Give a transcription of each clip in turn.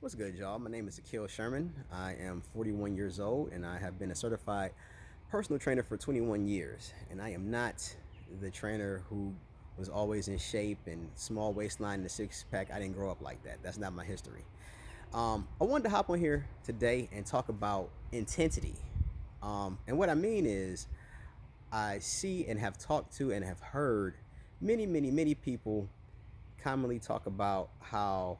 What's good, y'all? My name is Akil Sherman. I am 41 years old and I have been a certified personal trainer for 21 years. And I am not the trainer who was always in shape and small waistline and a six pack. I didn't grow up like that. That's not my history. I wanted to hop on here today and talk about intensity. And what I mean is, I see and have talked to and have heard many people commonly talk about how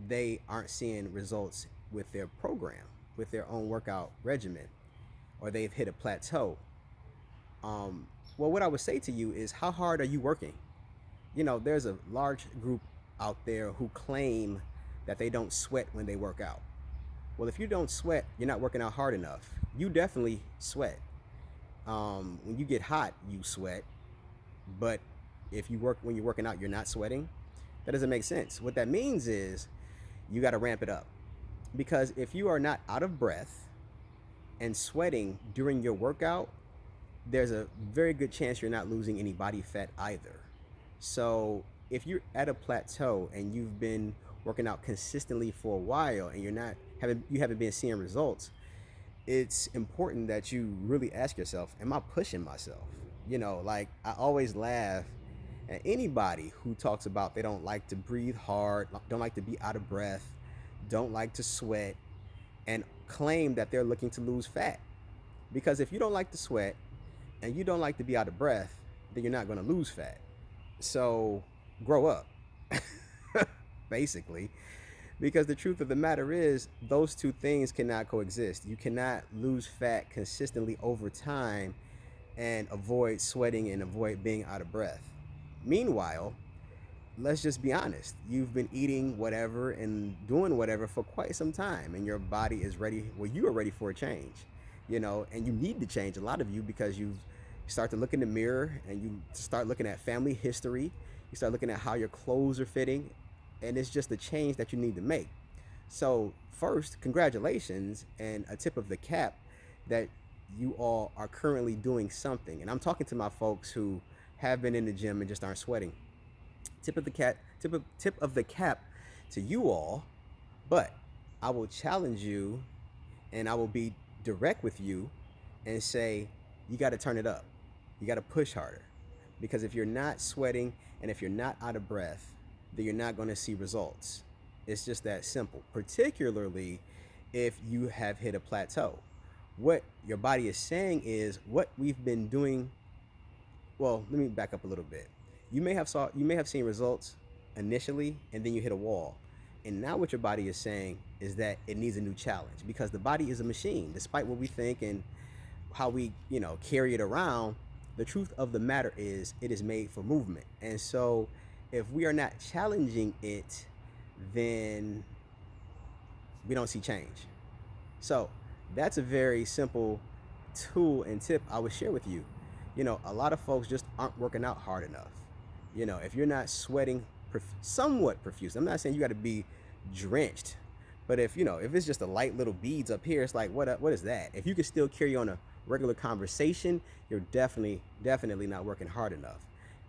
they aren't seeing results with their program, with their own workout regimen, or they've hit a plateau. Well, what I would say to you is, how hard are you working? There's a large group out there who claim that they don't sweat when they work out. Well, if you don't sweat, you're not working out hard enough. You definitely sweat. When you get hot, you sweat. But if you work when you're working out, you're not sweating. That doesn't make sense. What that means is you got to ramp it up. Because if you are not out of breath and sweating during your workout, there's a very good chance you're not losing any body fat either. So if you're at a plateau and you've been working out consistently for a while and you haven't been seeing results, it's important that you really ask yourself, am I pushing myself? Like, I always laugh at anybody who talks about they don't like to breathe hard, don't like to be out of breath, don't like to sweat, and claim that they're looking to lose fat. Because if you don't like to sweat and you don't like to be out of breath, then you're not going to lose fat. So grow up, basically. Because the truth of the matter is, those two things cannot coexist. You cannot lose fat consistently over time and avoid sweating and avoid being out of breath. Meanwhile, let's just be honest. You've been eating whatever and doing whatever for quite some time, and your body is ready. Well, you are ready for a change, and you need to change, a lot of you, because you start to look in the mirror and you start looking at family history. You start looking at how your clothes are fitting, and it's just a change that you need to make. So, first, congratulations, and a tip of the cap that you all are currently doing something. And I'm talking to my folks who have been in the gym and just aren't sweating. Tip of the cap to you all. But I will challenge you and I will be direct with you and say, you got to turn it up. You got to push harder. Because if you're not sweating and if you're not out of breath, then you're not going to see results. It's just that simple, particularly if you have hit a plateau. What your body is saying is what we've been doing. Well, let me back up a little bit. You may have seen results initially, and then you hit a wall. And now what your body is saying is that it needs a new challenge, because the body is a machine. Despite what we think and how we, carry it around, the truth of the matter is it is made for movement. And so if we are not challenging it, then we don't see change. So that's a very simple tool and tip I would share with you. A lot of folks just aren't working out hard enough. If you're not sweating somewhat profuse, I'm not saying you got to be drenched, but if it's just a light little beads up here, it's like, what is that? If you can still carry on a regular conversation, you're definitely not working hard enough.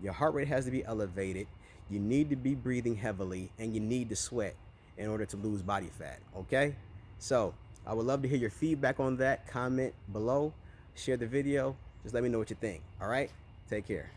Your heart rate has to be elevated. You need to be breathing heavily, and you need to sweat in order to lose body fat. Okay? So I would love to hear your feedback on that. Comment below, share the video. Just let me know what you think. All right? Take care.